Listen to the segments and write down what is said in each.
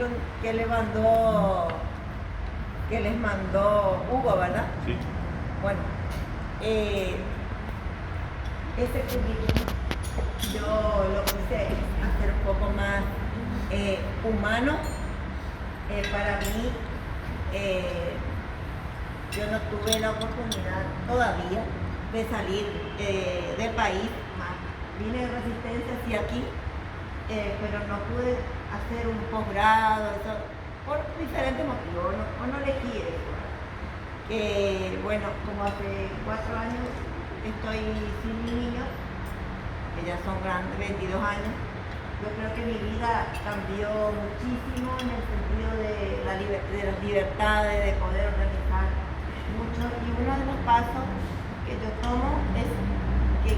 currículum que les mandó Hugo, ¿verdad? Sí. Bueno, ese currículum yo lo quise hacer un poco más humano. Para mí, yo no tuve la oportunidad todavía de salir del país. Vine de Resistencia hacia aquí, pero no pude hacer un posgrado, eso, por diferentes motivos, o no elegí eso. Bueno, como hace 4 años estoy sin mis niños, que ya son grandes, 22 años, yo creo que mi vida cambió muchísimo en el sentido de las libertades, de poder organizar mucho. Y uno de los pasos que yo tomo es que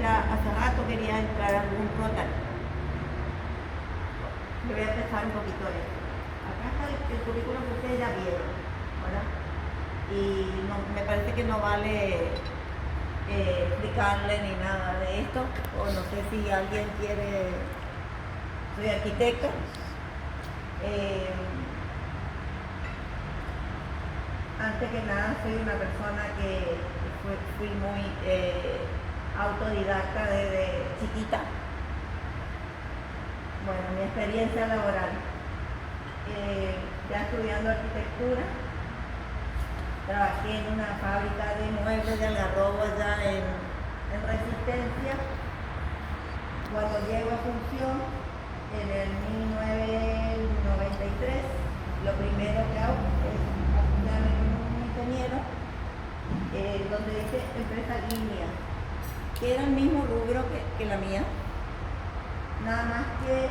hace rato quería entrar a algún Rotary. Le voy a empezar un poquito de esto. Acá está el currículum que ustedes ya vieron, ¿verdad? Y no, me parece que no vale explicarle ni nada de esto, o no sé si alguien quiere. Soy arquitecta. Antes que nada soy una persona que fui muy autodidacta desde chiquita. Bueno, mi experiencia laboral, ya estudiando arquitectura, trabajé en una fábrica de muebles de Algarrobo allá en Resistencia. Cuando llego a función, en el 1993, lo primero que hago es apuntarme con un ingeniero donde dice empresa línea, que era el mismo rubro que la mía, nada más que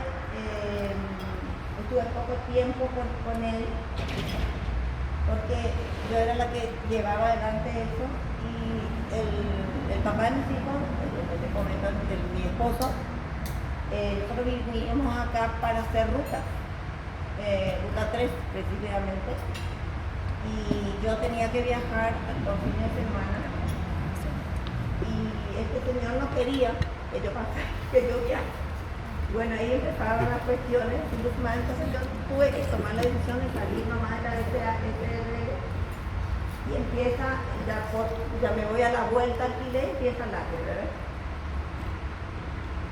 estuve poco tiempo con él, porque yo era la que llevaba adelante eso, y el papá de mis hijos, te comento, mi esposo, nosotros vinimos acá para hacer rutas, ruta 3 precisamente, y yo tenía que viajar los fines de semana, y este señor no quería que yo pasara, que yo viajara. Bueno, ahí empezaban las cuestiones, entonces yo tuve que tomar la decisión de salir nomás de la SRL, y empieza, ya me voy a la vuelta al alquiler, empieza la ¿verdad?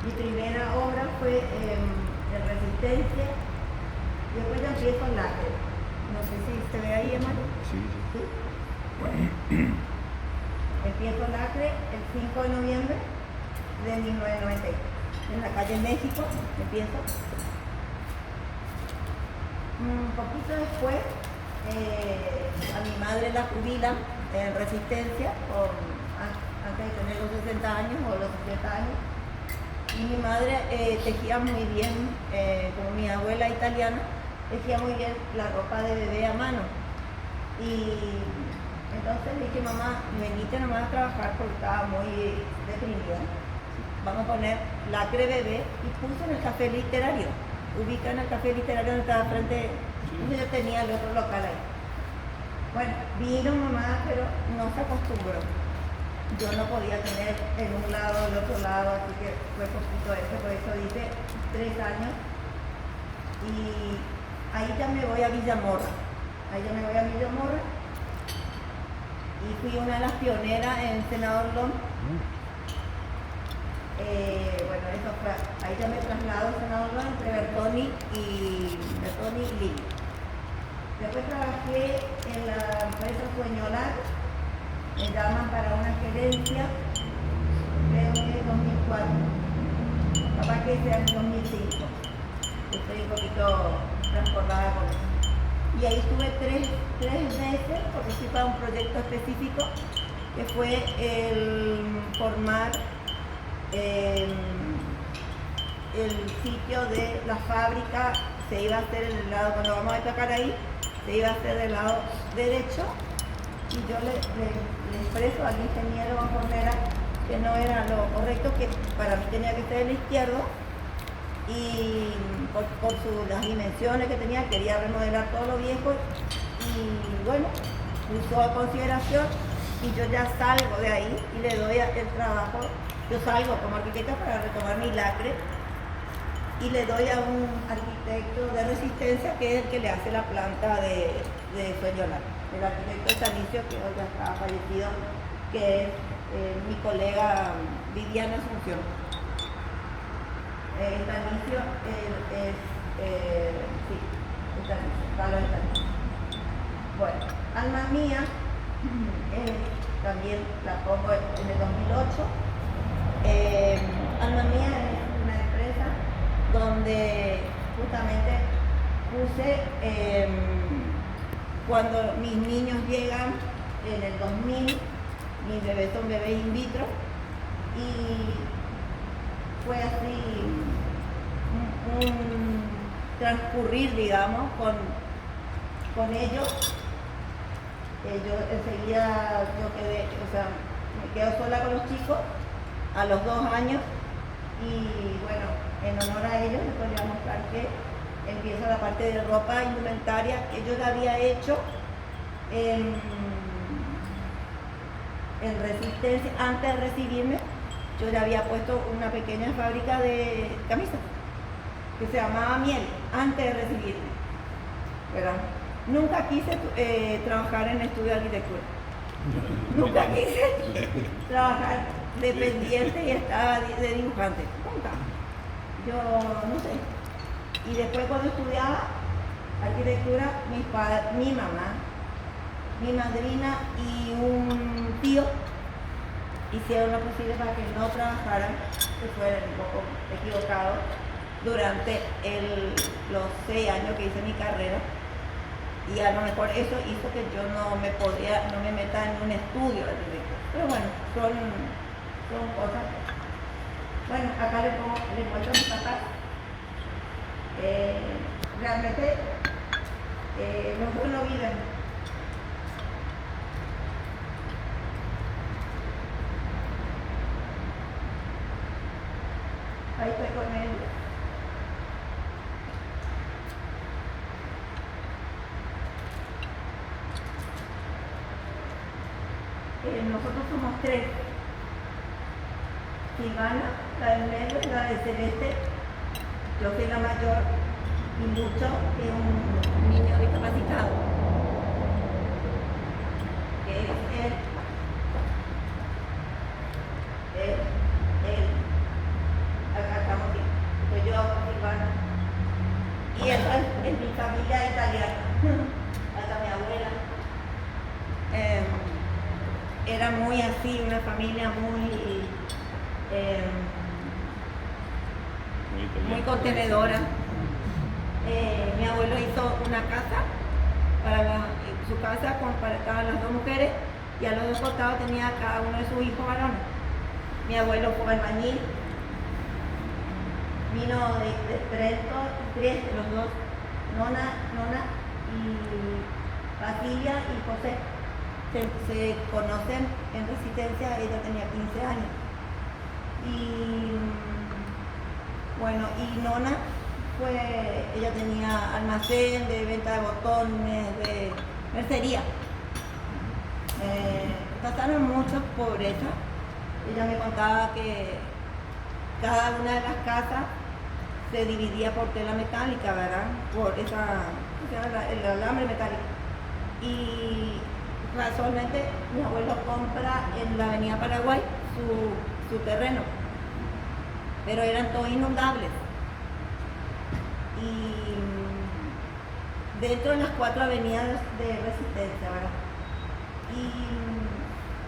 Mi primera obra fue en Resistencia, y después ya empiezo en Lacre. No sé si se ve ahí, hermano. Sí. Bueno, empiezo en Lacre el 5 de noviembre de 1993. En la calle México empiezo. Un poquito después, a mi madre la jubilan en Resistencia, antes de tener los 60 años o los 70 años. Y mi madre tejía muy bien, como mi abuela italiana, tejía muy bien la ropa de bebé a mano. Y entonces le dije, mamá, venite nomás a trabajar porque estaba muy deprimida. Vamos a poner Lacre Bebé, y puse en el café literario. Ubica en el café literario donde estaba frente, yo tenía el otro local ahí. Bueno, vino mamá, pero no se acostumbró. Yo no podía tener en un lado, el otro lado, así que fue poquito eso, por eso hice 3 años. Y ahí ya me voy a Villamorra. Y fui una de las pioneras en Senador Lom. Bueno, eso fue, ahí ya me traslado a Senador Lom entre Bertoni y Lili. Después trabajé en la empresa Sueñolar. Me llaman para una gerencia, creo que en 2004, capaz que sea en 2005. Estoy un poquito transbordada con eso. Y ahí estuve tres meses, porque fui para un proyecto específico, que fue el formar el sitio de la fábrica. Se iba a hacer el lado, cuando vamos a tocar ahí, se iba a hacer del lado derecho, y yo le expreso al ingeniero Fornera que no era lo correcto, que para mí tenía que ser el izquierdo, y por las dimensiones que tenía, quería remodelar todo lo viejo, y bueno, puso a consideración, y yo ya salgo de ahí y le doy el trabajo. Yo salgo como arquitecta para retomar mi Lacre, y le doy a un arquitecto de Resistencia, que es el que le hace la planta de Soyolar. El arquitecto Estanicio, que hoy ya está fallecido, que es mi colega Viviana Asunción. Estanicio sí, Estanicio, Carlos Estanicio. Bueno, Alma Mía, también la pongo en el 2008. Alma Mía es una empresa donde justamente puse, cuando mis niños llegan en el 2000, mis bebés son bebés in vitro, y fue así un transcurrir, digamos, con ellos. Yo enseguida, me quedo sola con los chicos a los 2 años, y bueno, en honor a ellos les voy a mostrar que empieza la parte de ropa indumentaria que yo ya había hecho en Resistencia. Antes de recibirme, yo ya había puesto una pequeña fábrica de camisas que se llamaba Miel, antes de recibirme, ¿verdad? Nunca quise trabajar en estudio de arquitectura. Nunca quise trabajar dependiente y estaba de dibujante. Nunca. Yo no sé. Y después, cuando estudiaba arquitectura, mi mamá, mi madrina y un tío hicieron lo posible para que no trabajaran, que fueran un poco equivocados, durante los 6 años que hice mi carrera. Y a lo mejor eso hizo que yo no me meta en un estudio. Pero bueno, son cosas. Bueno, acá le muestro a mis papás. Realmente los dos no viven. Ahí estoy con él. Nosotros somos 3. Silvana, la del medio, la de Celeste. Yo soy la mayor, y Lucho, que es un niño discapacitado. Que es él. Acá estamos aquí. Soy yo, Silvana. Y esa es mi familia italiana. Hasta mi abuela. Era muy así, una familia muy contenedora. Mi abuelo hizo una casa, su casa para las 2 mujeres, y a los 2 costados tenía cada uno de sus hijos varones. Mi abuelo fue albañil, vino de Trento, los 2, Nona y Basilia y José. Se conocen en Resistencia. Ella tenía 15 años. Y bueno, y Nona ella tenía almacén de venta de botones, de mercería. Pasaron mucha pobreza. Ella me contaba que cada una de las casas se dividía por tela metálica, ¿verdad? Por el alambre metálico. Y casualmente mi abuelo compra en la avenida Paraguay su terreno, pero eran todos inundables. Y dentro de las 4 avenidas de Resistencia, ¿verdad? Y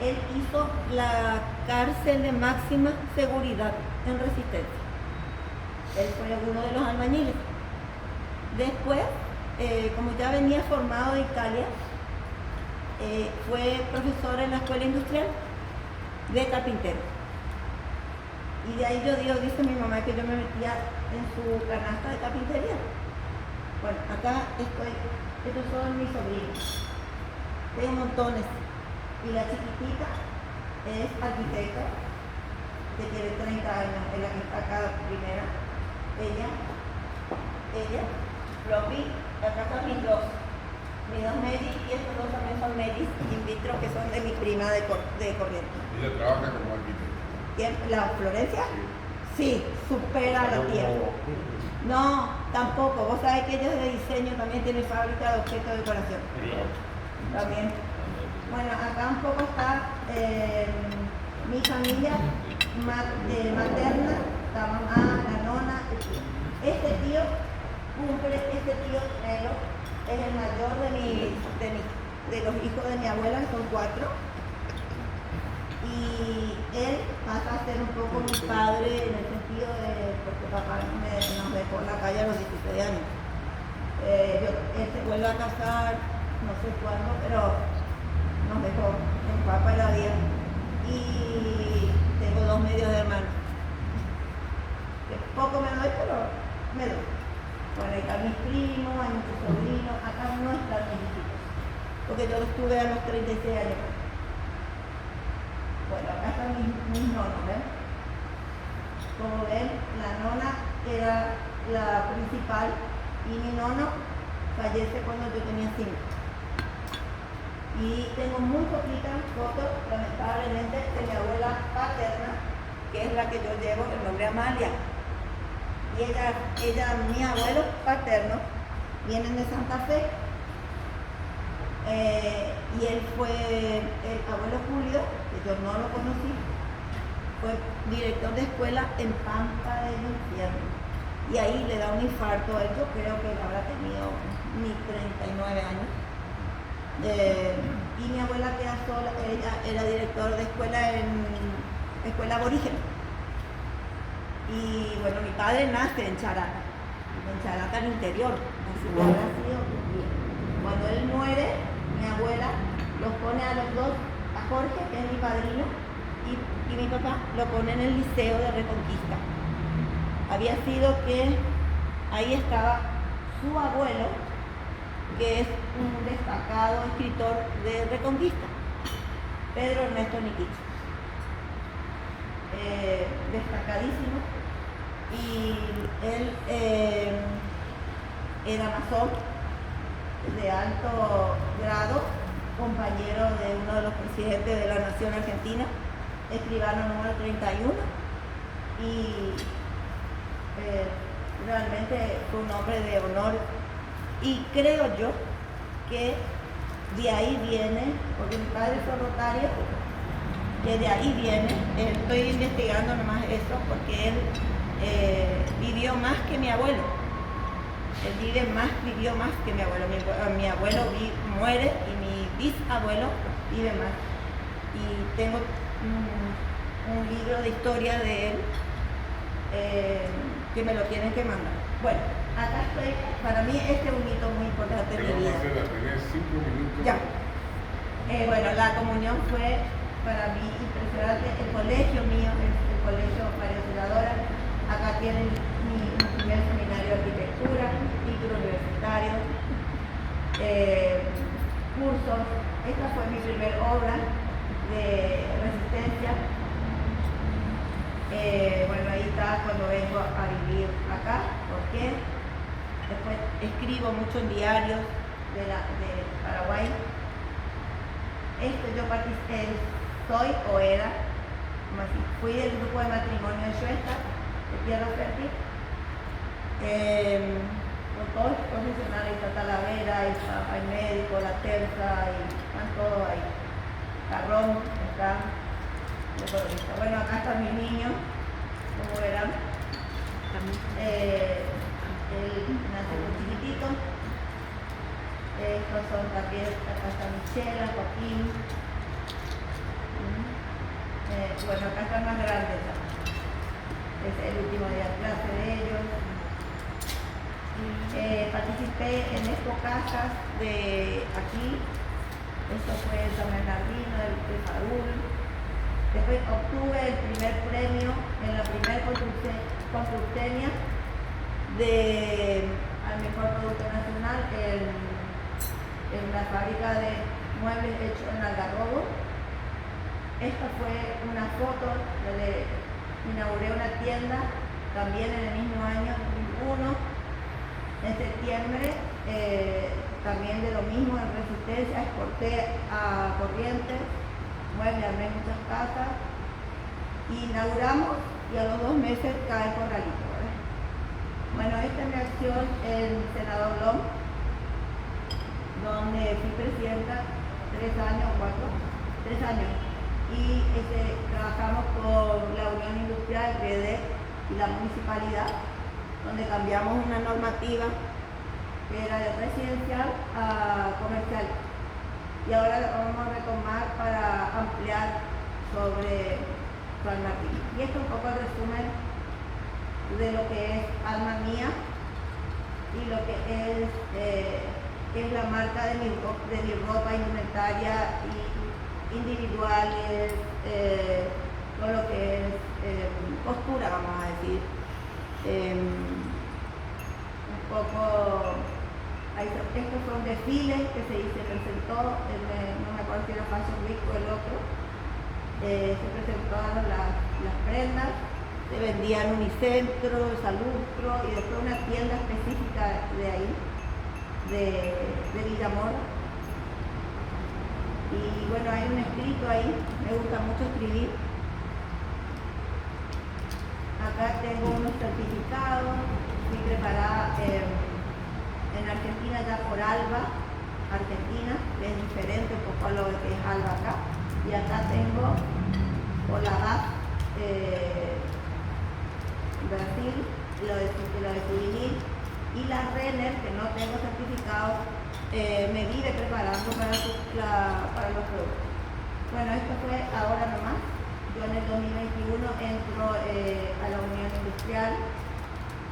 él hizo la cárcel de máxima seguridad en Resistencia. Él fue uno de los albañiles. Después, como ya venía formado de Italia, fue profesor en la escuela industrial de carpintero. Y de ahí dice mi mamá que yo me metía en su canasta de carpintería. Bueno, acá estos son mis sobrinos. Tengo montones. Y la chiquitita es arquitecta, que tiene 30 años, es la que está acá primera. Ella, Floppy, acá están mis 2 Medis, y estos 2 también son Medis in vitro, que son de mi prima de Corrientes. ¿Ella trabaja como arquitecta? ¿La Florencia? Sí, supera la tierra. No, Tampoco, vos sabés que ellos de diseño también tienen fábrica de objetos de decoración. También. Bueno, acá un poco está mi familia materna, la mamá, la nona, el tío. Este tío Nelo, es el mayor de los hijos de mi abuela, que son 4. Y él pasa a ser un poco mi padre en el sentido de, porque papá nos dejó en la calle a los 16 años. Él se vuelve a casar, no sé cuándo, pero nos dejó en papa la vida. Y tengo 2 medios de hermanos. Poco me doy, pero me doy. Bueno, ahí están mis primos, hay muchos sobrinos, acá no están mis hijitos, porque yo los tuve a los 36 años. Bueno, acá están mis nonos, ¿ven? Como ven, la nona era la principal y mi nono fallece cuando yo tenía 5. Y tengo muy poquitas fotos, lamentablemente, de mi abuela paterna, que es la que yo llevo, el nombre Amalia. Y mi abuelo paterno, vienen de Santa Fe. Y él fue el abuelo Julio, que yo no lo conocí, fue director de escuela en Pampa del Infierno. Y ahí le da un infarto a él, yo creo que él habrá tenido ni 39 años. Y mi abuela queda sola, ella era director de escuela en escuela aborigen. Y bueno, mi padre nace en Charata al interior, así que habrá sido bien. Cuando él muere, mi abuela los pone a los dos, a Jorge, que es mi padrino, y mi papá lo pone en el Liceo de Reconquista. Había sido que ahí estaba su abuelo, que es un destacado escritor de Reconquista, Pedro Ernesto Niquiche. Destacadísimo, y él era masón de alto grado, compañero de uno de los presidentes de la Nación Argentina, escribano número 31, y realmente fue un hombre de honor, y creo yo que de ahí viene, porque mi padre fue rotario, que de ahí viene, estoy investigando nomás eso, porque él vivió más que mi abuelo. Él vivió más que mi abuelo. Mi abuelo muere y mi bisabuelo vive más. Y tengo un libro de historia de él que me lo tienen que mandar. Bueno, acá estoy. Para mí este es un hito muy importante de mi vida. Tenés 5 minutos. Ya. Bueno, la comunión fue para mí impresionante. El colegio mío es el colegio María Auxiliadora. Acá tienen mi primer seminario de arquitectura, título universitario, cursos. Esta fue mi primer obra de resistencia. Bueno, ahí está cuando vengo a vivir acá. ¿Por qué? Después escribo mucho en diarios de Paraguay. Yo participé, soy o era, fui del grupo de matrimonio de Shuesta, de Tierra Fértil, con todos los profesionales, está Talavera, hay médico, la Terza, y están todos ahí. Carrón, está el economista. Bueno, acá están mis niños, como verán. Él nace muy chiquitito. Estos son también, acá está Michela, Joaquín. Bueno, acá están más grandes. Es el último día de clase de ellos. Participé en Expo Casas de aquí. Esto fue el San Bernardino, de Farul. Después obtuve el primer premio en la primera constructenia al mejor producto nacional en la fábrica de muebles hechos en Algarrobo. Esta fue una foto, inauguré una tienda también en el mismo año, 2001, en septiembre, también de lo mismo en resistencia, exporté a Corrientes, muebles, armé muchas casas, y inauguramos y a los 2 meses cae el corralito, ¿verdad? Bueno, esta es mi acción en Senador Long, donde fui presidenta 3 años, 3 años. Y trabajamos con la Unión Industrial, REDEC y la municipalidad, donde cambiamos una normativa que era de residencial a comercial. Y ahora la vamos a retomar para ampliar sobre San Martín. Y esto es un poco el resumen de lo que es Alma Mía y lo que es la marca de mi ropa indumentaria y individuales, todo lo que es costura, vamos a decir. Un poco, estos son desfiles que se presentó, no me acuerdo si era Fashion Week o el otro, se presentaron las prendas, se vendían Unicentro, Salustro y después una tienda específica de ahí, de Villamor. Y bueno, hay un escrito ahí, me gusta mucho escribir. Acá tengo unos certificados, fui preparada en Argentina ya por Alba, Argentina, que es diferente un poco a lo que es Alba acá. Y acá tengo por la DAF, Brasil, lo de Souvenir, y la Renner, que no tengo certificado, me vive preparando para los productos. Bueno, esto fue ahora nomás. Yo en el 2021 entro a la Unión Industrial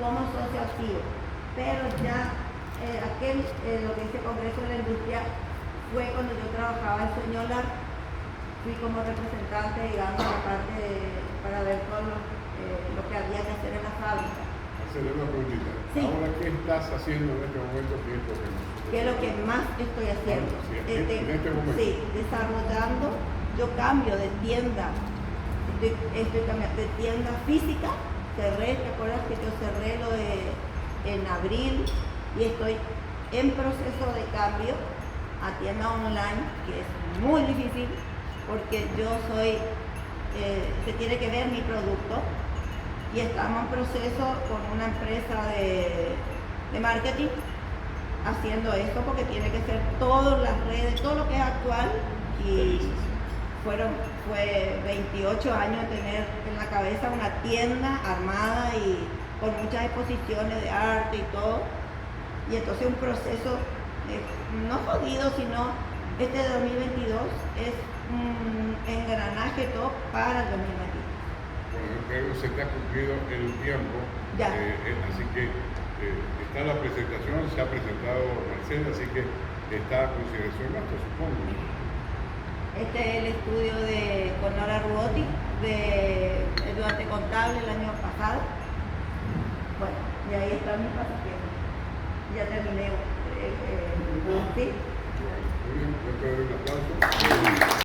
como socio activo, pero ya lo que dice Congreso de la Industria fue cuando yo trabajaba en Soñolar, fui como representante, digamos, para ver todo lo que había que hacer en la fábrica. Hacerle una preguntita. Sí. Ahora, ¿qué estás haciendo en este momento? ¿Qué es lo que más estoy haciendo? Bueno, sí, en este momento. Sí, desarrollando. Yo cambio de tienda, estoy cambiando de tienda física, cerré, ¿te acuerdas que yo cerré en abril? Y estoy en proceso de cambio a tienda online, que es muy difícil porque yo se tiene que ver mi producto y estamos en proceso con una empresa de marketing haciendo esto porque tiene que ser todas las redes, todo lo que es actual. Y fue 28 años tener en la cabeza una tienda armada y con muchas exposiciones de arte y todo. Y entonces un proceso no jodido, sino este 2022 es un engranaje todo para el 2022. Bueno, creo que se te ha cumplido el tiempo. Ya. Así que está la presentación, se ha presentado Marcela, así que está a consideración nuestra, supongo. Este es el estudio con Nora Ruotti de ayudante contable el año pasado. Bueno, y ahí están mis pasatiempos. Ya terminé. ¿Sí? Muy bien, yo te doy un aplauso.